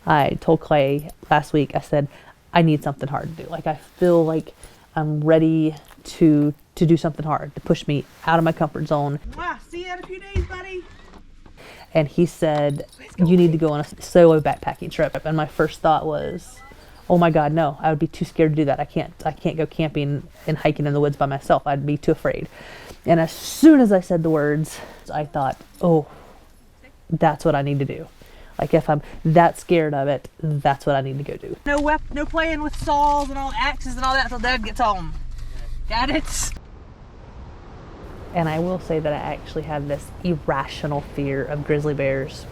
I told Clay last week, I said, I need something hard to do. Like, I feel like I'm ready to do something hard, to push me out of my comfort zone. Wow, see you in a few days, buddy. And he said, you need to go on a solo backpacking trip. And my first thought was, oh my God, no, I would be too scared to do that. I can't go camping and hiking in the woods by myself. I'd be too afraid. And as soon as I said the words, I thought, oh, that's what I need to do. Like, if I'm that scared of it, that's what I need to go do. No playing with saws and all axes and all that until Dad gets home. Got it? And I will say that I actually have this irrational fear of grizzly bears.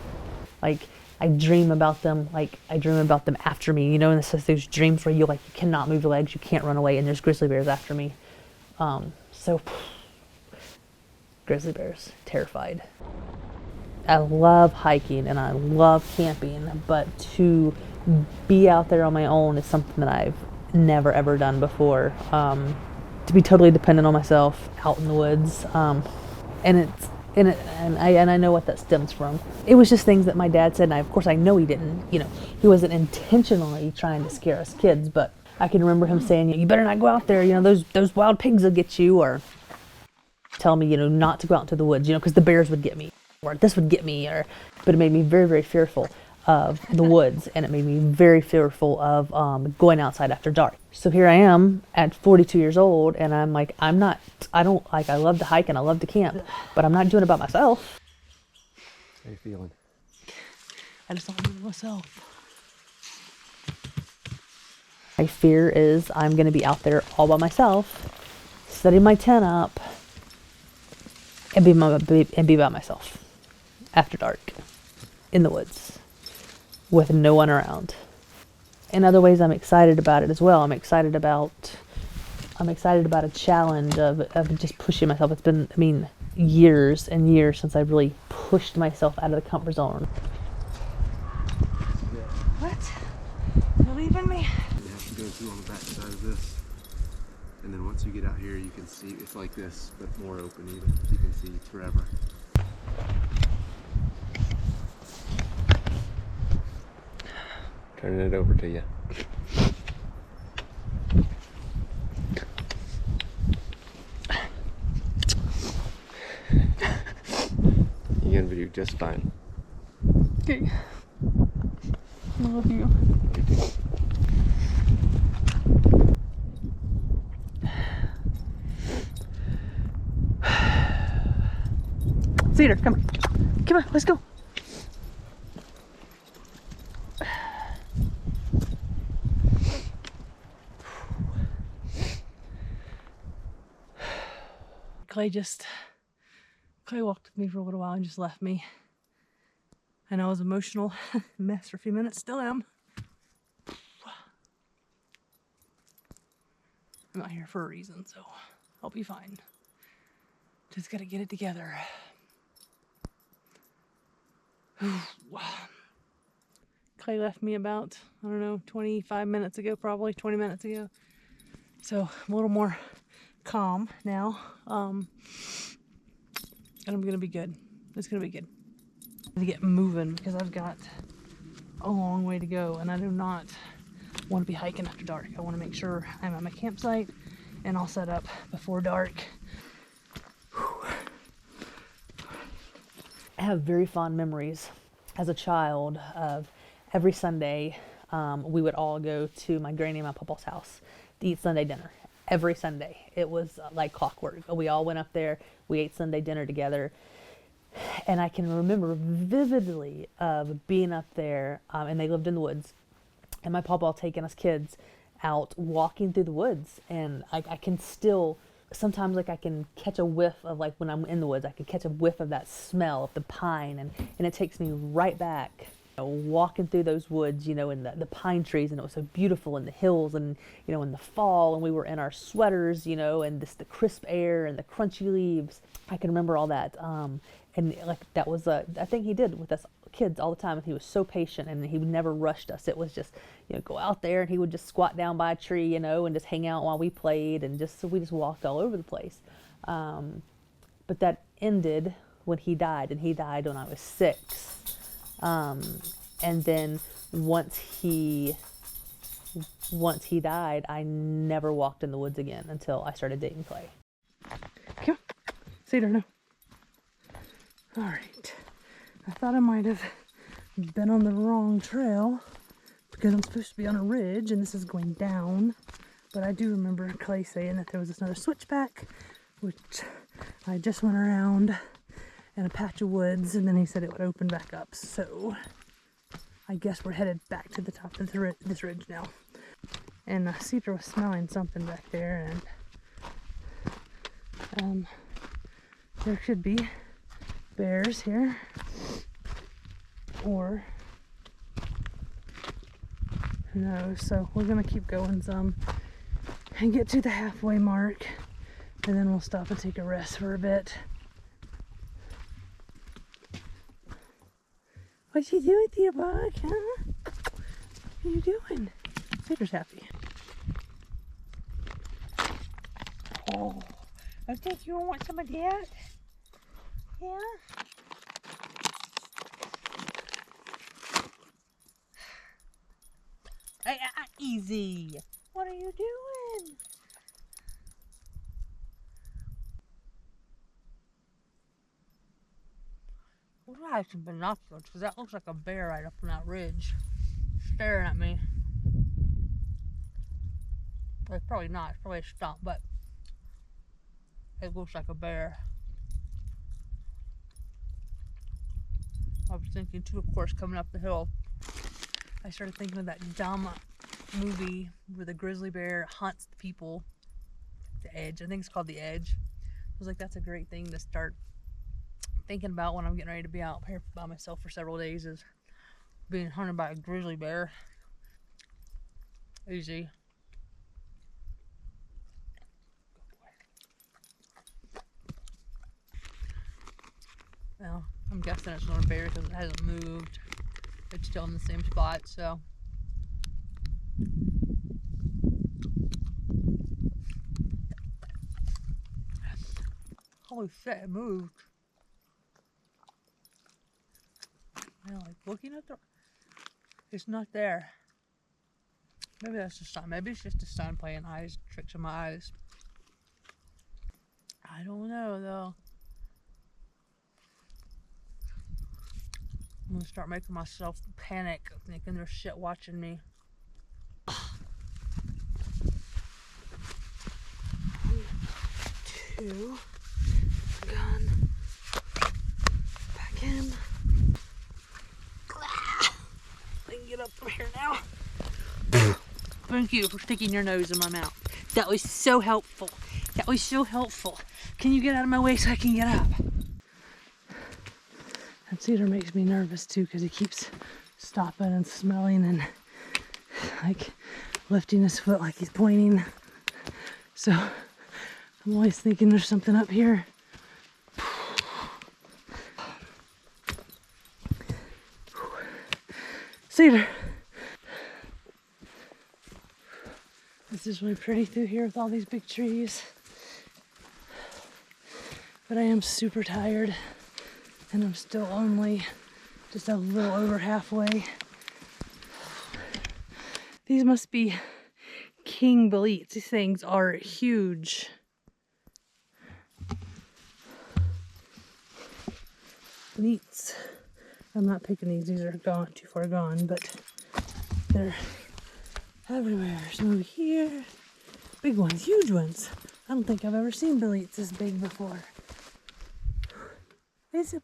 Like, I dream about them. Like, I dream about them after me. You know, and it's just those dreams where you cannot move your legs, you can't run away, and there's grizzly bears after me. So, grizzly bears, terrified. I love hiking and I love camping, but to be out there on my own is something that I've never ever done before. To be totally dependent on myself out in the woods, and I know what that stems from. It was just things that my dad said, and of course I know he didn't. You know, he wasn't intentionally trying to scare us kids, but I can remember him saying, "You better not go out there. You know, those wild pigs will get you," or tell me, you know, not to go out into the woods, you know, because the bears would get me, or this would get me, but it made me very, very fearful of the woods, and it made me very fearful of going outside after dark. So here I am at 42 years old, and I'm like, I love to hike and I love to camp, but I'm not doing it by myself. How you feeling? I just don't do it myself. My fear is I'm going to be out there all by myself, setting my tent up, and be by myself after dark in the woods with no one around. In other ways, I'm excited about it as well. I'm excited about a challenge of just pushing myself. It's been, years and years since I really pushed myself out of the comfort zone. What? You're leaving me? You have to go through on the back side of this. And then once you get out here, you can see it's like this, but more open even. You can see forever. Turning it over to you. You're gonna do just fine. Okay. I love you. You too. Cedar, come on. Come on, let's go. Clay walked with me for a little while and just left me. And I was emotional mess for a few minutes, still am. I'm not here for a reason, so I'll be fine. Just gotta get it together. Clay left me about, 25 minutes ago, probably 20 minutes ago. So I'm a little more calm now. And I'm gonna be good. It's gonna be good. I need to get moving because I've got a long way to go, and I do not want to be hiking after dark. I want to make sure I'm at my campsite and all set up before dark. I have very fond memories as a child of every Sunday we would all go to my granny and my papa's house to eat Sunday dinner. Every Sunday. It was like clockwork. We all went up there, we ate Sunday dinner together. And I can remember vividly of being up there, and they lived in the woods, and my papa taking us kids out walking through the woods. And I can still, sometimes I can catch a whiff of, when I'm in the woods, I can catch a whiff of that smell of the pine, and it takes me right back. Walking through those woods, in the pine trees, and it was so beautiful in the hills, and in the fall, and we were in our sweaters, and the crisp air and the crunchy leaves. I can remember all that, and that was a thing he did with us kids all the time, and he was so patient, and he never rushed us. It was just go out there, and he would just squat down by a tree, and just hang out while we played, and we just walked all over the place. But that ended when he died, and he died when I was 6. And then once he once he died, I never walked in the woods again until I started dating Clay. Come on. Cedar, no. All right. I thought I might have been on the wrong trail because I'm supposed to be on a ridge and this is going down. But I do remember Clay saying that there was another switchback, which I just went around in a patch of woods, and then he said it would open back up. So I guess we're headed back to the top of this ridge now. And Cedar was smelling something back there, and there could be bears here, or who knows. So we're gonna keep going some and get to the halfway mark, and then we'll stop and take a rest for a bit. What you doing, dear bug, huh? What are you doing? Cedar's happy. Oh, I think you want some of that? Yeah? Easy. What are you doing? We'll have some binoculars because that looks like a bear right up on that ridge staring at me. Well, it's probably not. It's probably a stump, but it looks like a bear. I was thinking too, of course, coming up the hill, I started thinking of that dumb movie where the grizzly bear hunts the people. The Edge. I think it's called The Edge. I was like, that's a great thing to start thinking about when I'm getting ready to be out here by myself for several days, is being hunted by a grizzly bear. Easy. Well, I'm guessing it's not a bear because it hasn't moved. It's still in the same spot, so. Holy shit, it moved. You know, like looking at the, it's not there. Maybe that's the sun. Maybe it's just the sun playing tricks on my eyes. I don't know though. I'm gonna start making myself panic, thinking there's shit watching me. Two. Gun. Back in. I can get up from here now. Thank you for sticking your nose in my mouth. That was so helpful. That was so helpful. Can you get out of my way so I can get up? And Cedar makes me nervous too because he keeps stopping and smelling and like lifting his foot like he's pointing. So I'm always thinking there's something up here. Cedar. This is really pretty through here with all these big trees. But I am super tired and I'm still only just a little over halfway. These must be king boletes. These things are huge. Boletes. I'm not picking these are gone, too far gone, but they're everywhere. Some over here. Big ones, huge ones. I don't think I've ever seen boletes this big before. Is it,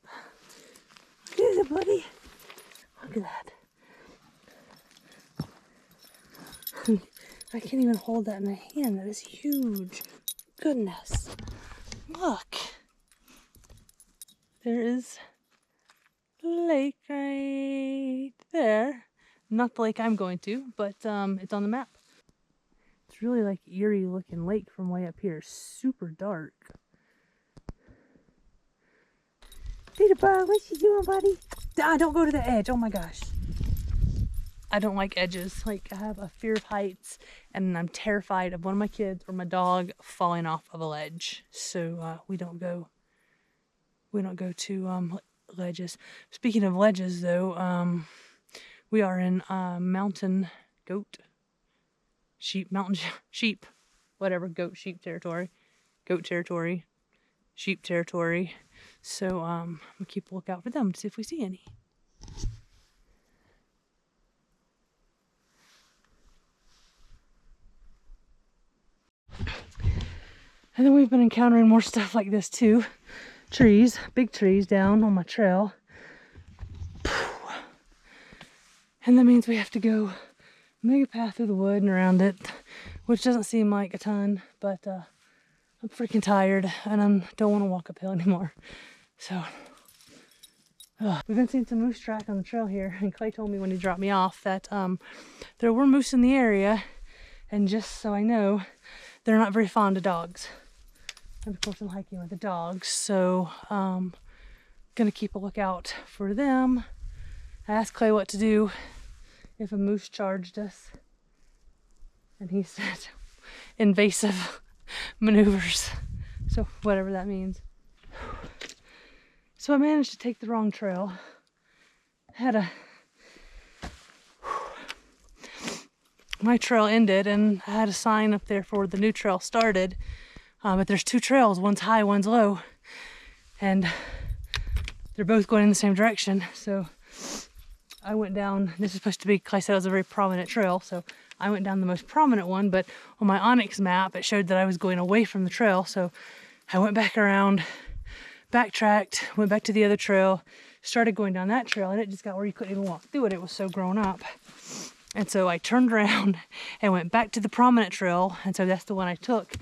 buddy? Look at that. I can't even hold that in my hand. That is huge. Goodness. Look. There is a lake right there. Not the lake I'm going to, but it's on the map. It's really like eerie looking lake from way up here. Super dark. Peter Bug, what you doing, buddy? Don't go to the edge. Oh my gosh. I don't like edges. Like, I have a fear of heights, and I'm terrified of one of my kids or my dog falling off of a ledge. So we don't go to ledges. Speaking of ledges, though, We are in mountain goat, sheep, sheep, whatever, goat, sheep territory, goat territory, sheep territory. So we'll keep a lookout for them to see if we see any. And then we've been encountering more stuff like this too. Trees, big trees down on my trail. And that means we have to go make a path through the wood and around it, which doesn't seem like a ton, but I'm freaking tired and I don't want to walk uphill anymore. So we've been seeing some moose track on the trail here, and Clay told me when he dropped me off that there were moose in the area, and just so I know, they're not very fond of dogs. And of course I'm hiking with the dogs, so gonna keep a lookout for them. I asked Clay what to do if a moose charged us, and he said invasive maneuvers, so whatever that means. So I managed to take the wrong trail. My trail ended and I had a sign up there for the new trail started, but there's two trails, one's high, one's low, and they're both going in the same direction. So I went down, this is supposed to be, like I said, it was a very prominent trail, so I went down the most prominent one, but on my Onyx map it showed that I was going away from the trail, so I went back around, backtracked, went back to the other trail, started going down that trail, and it just got where you couldn't even walk through it. It was so grown up. And so I turned around and went back to the prominent trail, and so that's the one I took,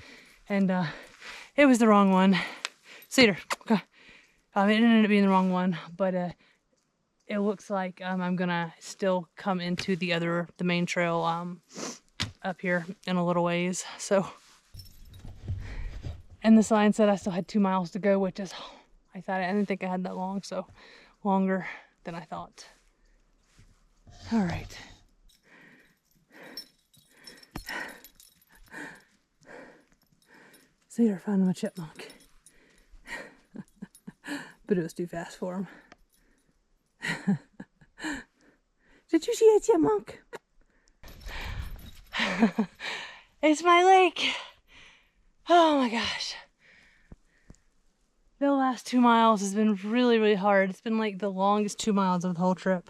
and it was the wrong one. Cedar, okay. It ended up being the wrong one, but it looks like I'm gonna still come into the main trail up here in a little ways. So, and the sign said I still had 2 miles to go, which is, I didn't think I had that long, so longer than I thought. All right. Cedar found him a chipmunk, but it was too fast for him. Did you see a chipmunk? It's my lake. Oh my gosh. The last 2 miles has been really, really hard. It's been like the longest 2 miles of the whole trip.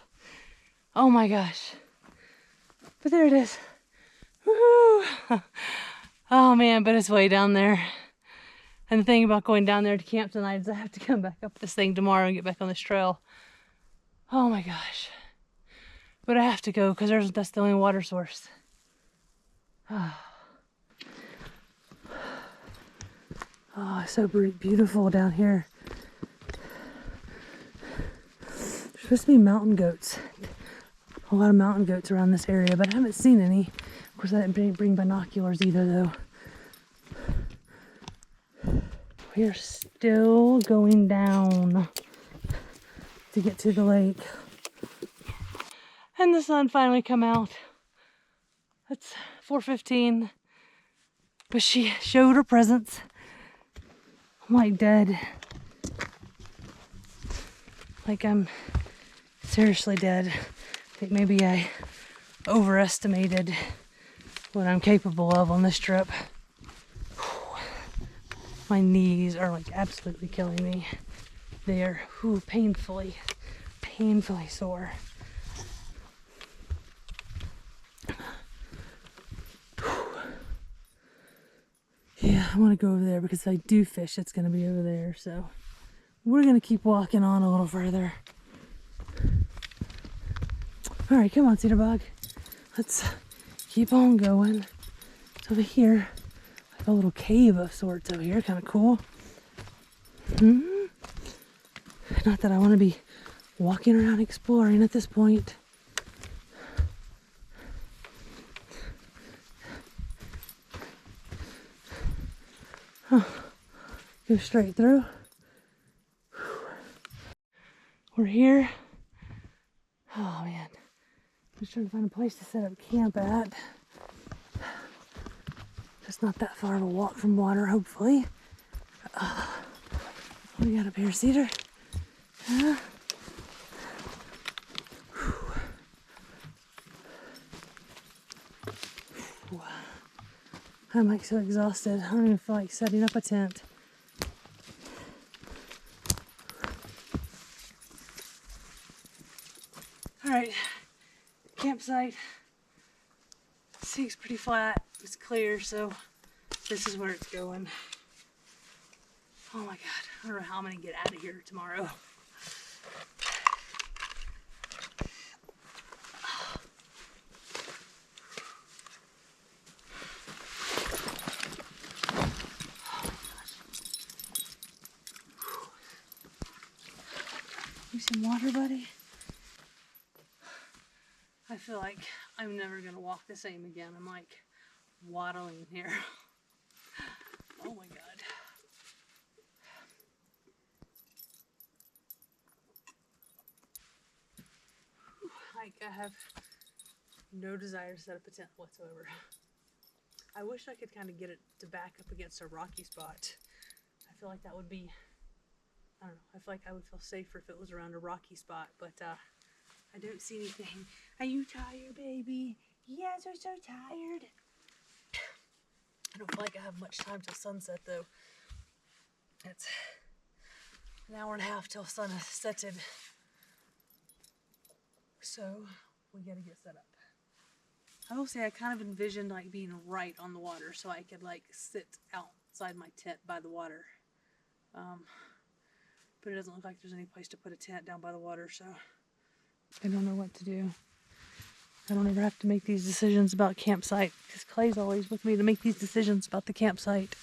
Oh my gosh. But there it is. Woohoo! Oh man, but it's way down there. And the thing about going down there to camp tonight is I have to come back up this thing tomorrow and get back on this trail. Oh my gosh. But I have to go because that's the only water source. Oh, it's so beautiful down here. There's supposed to be mountain goats. A lot of mountain goats around this area, but I haven't seen any. Of course, I didn't bring binoculars either, though. We are still going down to get to the lake. And the sun finally come out. It's 4:15, but she showed her presence. I'm like dead. Like I'm seriously dead. I think maybe I overestimated what I'm capable of on this trip. My knees are like absolutely killing me. They are painfully sore. Yeah, I want to go over there because if I do fish, it's going to be over there. So we're going to keep walking on a little further. All right, come on, Cedar Bug. Let's keep on going. It's over here. Like a little cave of sorts over here. Kind of cool. Not that I want to be walking around exploring at this point. Go straight through. We're here. Oh man, just trying to find a place to set up camp at. Just not that far of a walk from water, hopefully. What do we got up here, Cedar? Wow. I'm like so exhausted. I don't even feel like setting up a tent. All right, campsite. Seems pretty flat. It's clear, so this is where it's going. Oh my God, I don't know how I'm gonna get out of here tomorrow. Need some water, buddy? I feel like I'm never gonna walk the same again. I'm like waddling here. Oh my God. Like I have no desire to set up a tent whatsoever. I wish I could kind of get it to back up against a rocky spot. I feel like that would be, I don't know, I feel like I would feel safer if it was around a rocky spot, but I don't see anything. Are you tired, baby? Yes, I'm so tired. I don't feel like I have much time till sunset though. It's an hour and a half till sun has setted. So we gotta get set up. I will say I kind of envisioned like being right on the water so I could like sit outside my tent by the water. But it doesn't look like there's any place to put a tent down by the water, so I don't know what to do. I don't ever have to make these decisions about campsite because Clay's always with me to make these decisions about the campsite.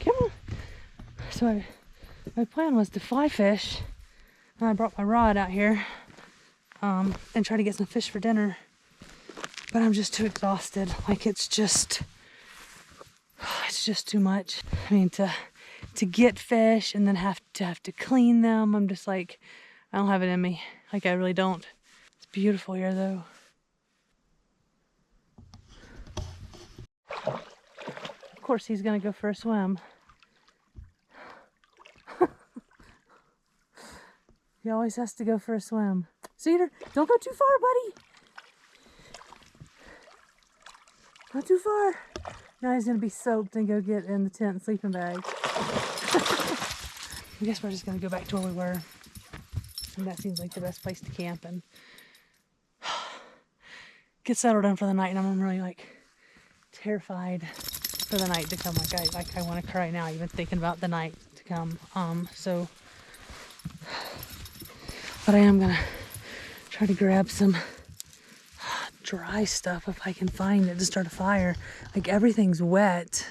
Come on. So my plan was to fly fish, and I brought my rod out here and try to get some fish for dinner. But I'm just too exhausted. Like it's just too much. I mean, to get fish and then have to clean them. I'm just like, I don't have it in me. Like I really don't. It's beautiful here though. Of course he's gonna go for a swim. He always has to go for a swim. Cedar, don't go too far, buddy. Not too far. Now he's gonna be soaked and go get in the tent and sleeping bag. I guess we're just gonna go back to where we were. And that seems like the best place to camp and get settled in for the night. And I'm really like terrified for the night to come. I want to cry now, even thinking about the night to come. But I am gonna try to grab some dry stuff if I can find it to start a fire. Like everything's wet.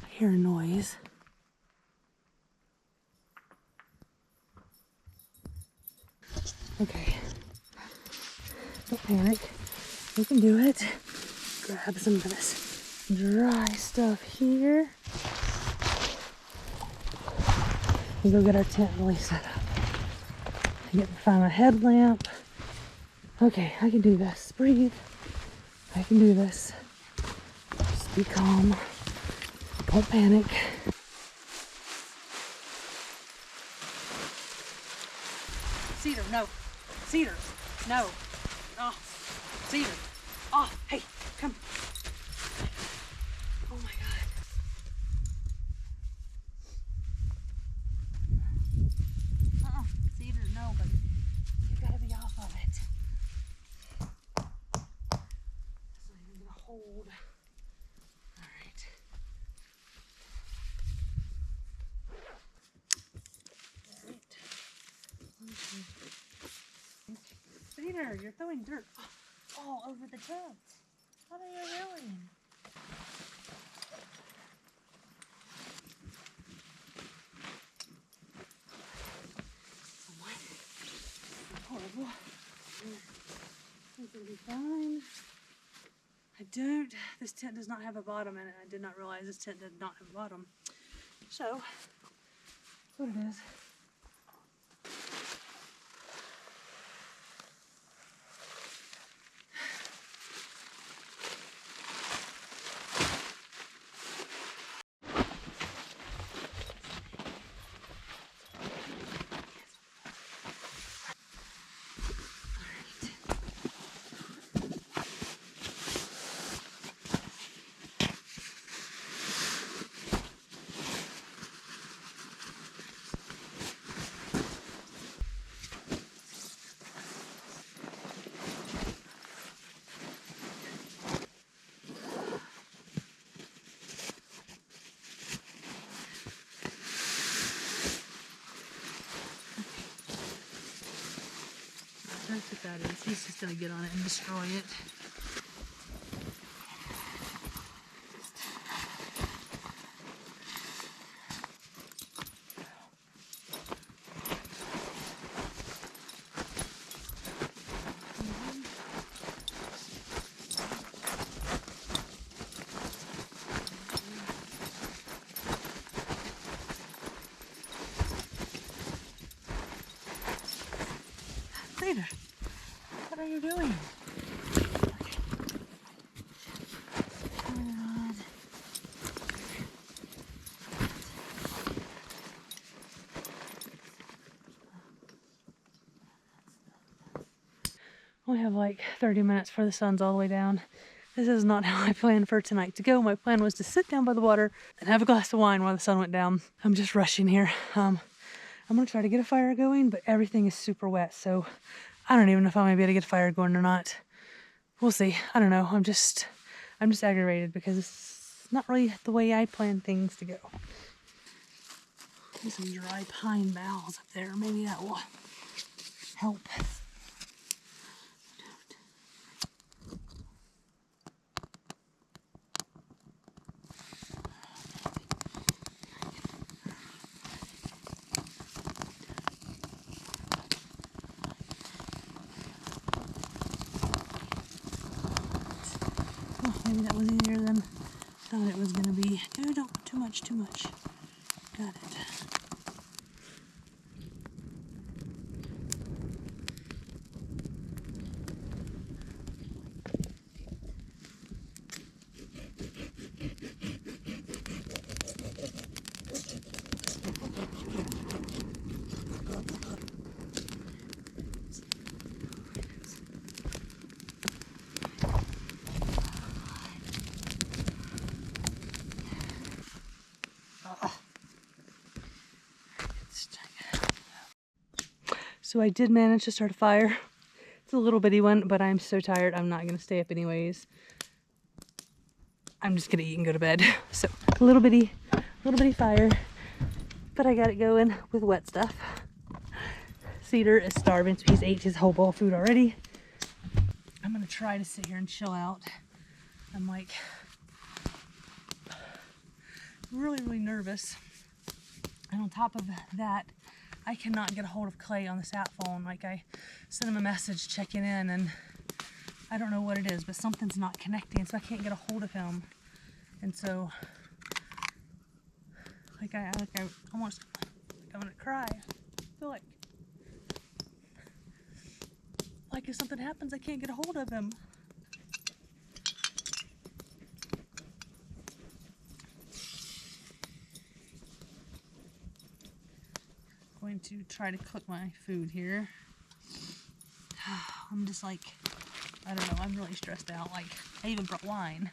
I hear a noise. Okay. Don't panic. We can do it. Grab some of this dry stuff here. And go get our tent really set up. Find a headlamp. Okay, I can do this. Breathe. I can do this. Just be calm. Don't panic. Cedar, no. Cedar, no. Oh, Cedar. Oh, hey, come. Oh my God. Cedar, no, but you gotta be off of it. It's not even gonna hold. All right. Cedar, you're throwing dirt all over the tent. What are you doing? Horrible. It's gonna be fine. This tent does not have a bottom in it. I did not realize this tent did not have a bottom. So, that's what it is. That's what that is. He's just gonna get on it and destroy it. Later. What are you doing? Oh my God. We have like 30 minutes before the sun's all the way down. This is not how I planned for tonight to go. My plan was to sit down by the water and have a glass of wine while the sun went down. I'm just rushing here. I'm gonna try to get a fire going, but everything is super wet, so I don't even know if I'm gonna be able to get a fire going or not. We'll see. I don't know. I'm just aggravated because it's not really the way I planned things to go. There's some dry pine boughs up there. Maybe that will help. Oh, maybe that was easier than I thought it was gonna be. Oh, don't too much. Got it. So I did manage to start a fire. It's a little bitty one, but I'm so tired. I'm not gonna stay up anyways. I'm just gonna eat and go to bed. So a little bitty fire, but I got it going with wet stuff. Cedar is starving, so he's ate his whole bowl of food already. I'm gonna try to sit here and chill out. I'm like really nervous. And on top of that, I cannot get a hold of Clay on the sat phone. Like, I sent him a message checking in, and I don't know what it is, but something's not connecting, so I can't get a hold of him. And so, I almost, I'm gonna cry. I feel like if something happens, I can't get a hold of him. Going to try to cook my food here. I'm just like, I don't know, I'm really stressed out. Like, I even brought wine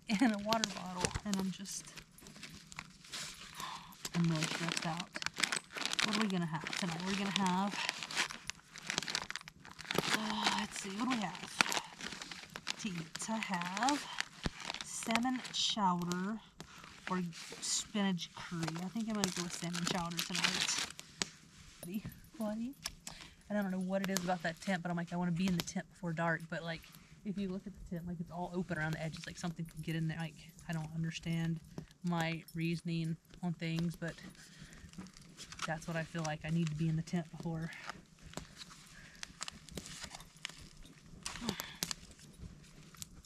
and a water bottle, and I'm really stressed out. What are we gonna have tonight? We're gonna have, let's see, what do we have to eat? I have salmon chowder or spinach curry. I think I'm gonna go with salmon chowder tonight. Bloody. I don't know what it is about that tent, but I'm like, I want to be in the tent before dark. But like, if you look at the tent, like, it's all open around the edges, like something could get in there. Like, I don't understand my reasoning on things, but that's what I feel like. I need to be in the tent before.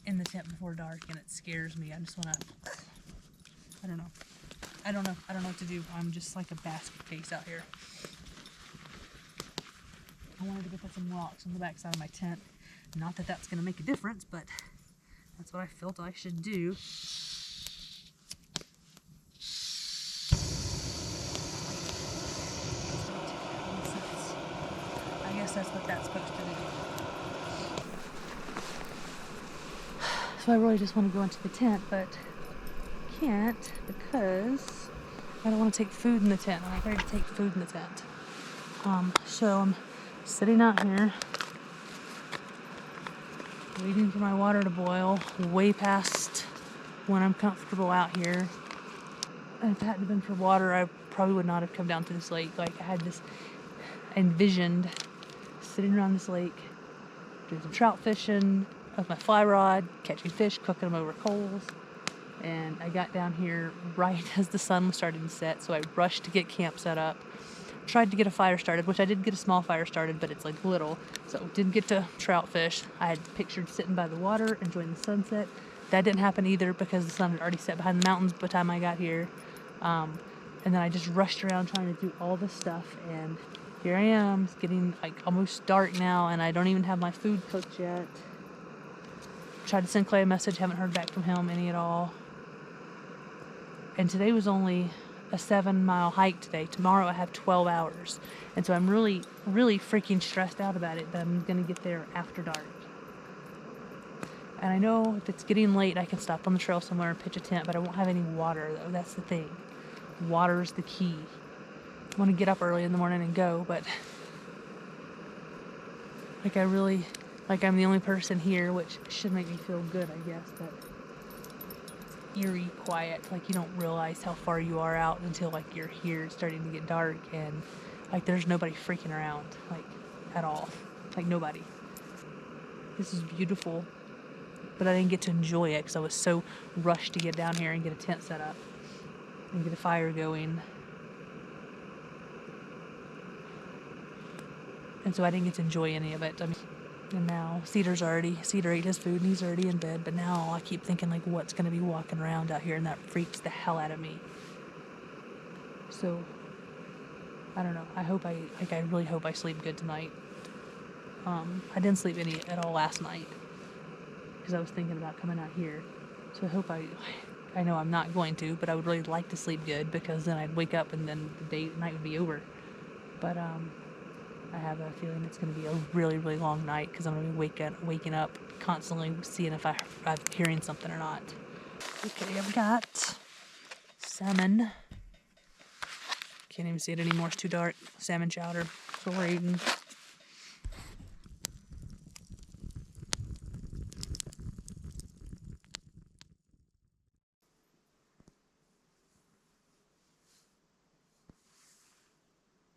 In the tent before dark, and it scares me. I just want to, I don't know what to do. I'm just like a basket case out here. I wanted to go put some rocks on the back side of my tent. Not that that's going to make a difference, but that's what I felt I should do. I guess that's what that's supposed to do. So I really just want to go into the tent, but can't because I don't want to take food in the tent. I'm afraid to take food in the tent. So I'm sitting out here waiting for my water to boil way past when I'm comfortable out here. And if it hadn't been for water, I probably would not have come down to this lake. Like, I had this envisioned sitting around this lake, doing some trout fishing with my fly rod, catching fish, cooking them over coals. And I got down here right as the sun was starting to set, so I rushed to get camp set up. Tried to get a fire started, which I did get a small fire started, but it's like little, so didn't get to trout fish. I had pictured sitting by the water, enjoying the sunset. That didn't happen either because the sun had already set behind the mountains by the time I got here. And then I just rushed around trying to do all this stuff, and here I am. It's getting like almost dark now, and I don't even have my food cooked yet. Tried to send Clay a message, haven't heard back from him any at all. And today was only a 7-mile hike today. Tomorrow I have 12 hours. And so I'm really, really freaking stressed out about it, but I'm going to get there after dark. And I know if it's getting late, I can stop on the trail somewhere and pitch a tent, but I won't have any water, though. That's the thing. Water is the key. I want to get up early in the morning and go, but like I'm the only person here, which should make me feel good, I guess, but eerie quiet. Like you don't realize how far you are out until like you're here. It's starting to get dark, and like there's nobody freaking around, like at all. Like nobody. This is beautiful, but I didn't get to enjoy it because I was so rushed to get down here and get a tent set up and get a fire going. And so I didn't get to enjoy any of it. I mean, and now Cedar ate his food and he's already in bed, but now I keep thinking like what's going to be walking around out here, and that freaks the hell out of me. So I don't know. I really hope I sleep good tonight. I didn't sleep any at all last night because I was thinking about coming out here. So I hope I know I'm not going to, but I would really like to sleep good because then I'd wake up and then the night would be over. But I have a feeling it's going to be a really, really long night because I'm going to be waking up constantly seeing if I'm hearing something or not. Okay, I've got salmon. Can't even see it anymore. It's too dark. Salmon chowder. That's what we're eating.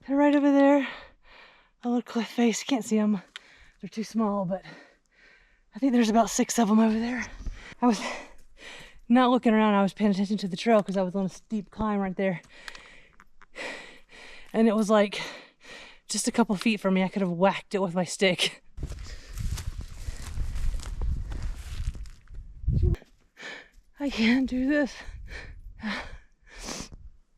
They're right over there. A little cliff face. Can't see them. They're too small, but I think there's about 6 of them over there. I was not looking around. I was paying attention to the trail because I was on a steep climb right there. And it was like just a couple feet from me. I could have whacked it with my stick. I can't do this.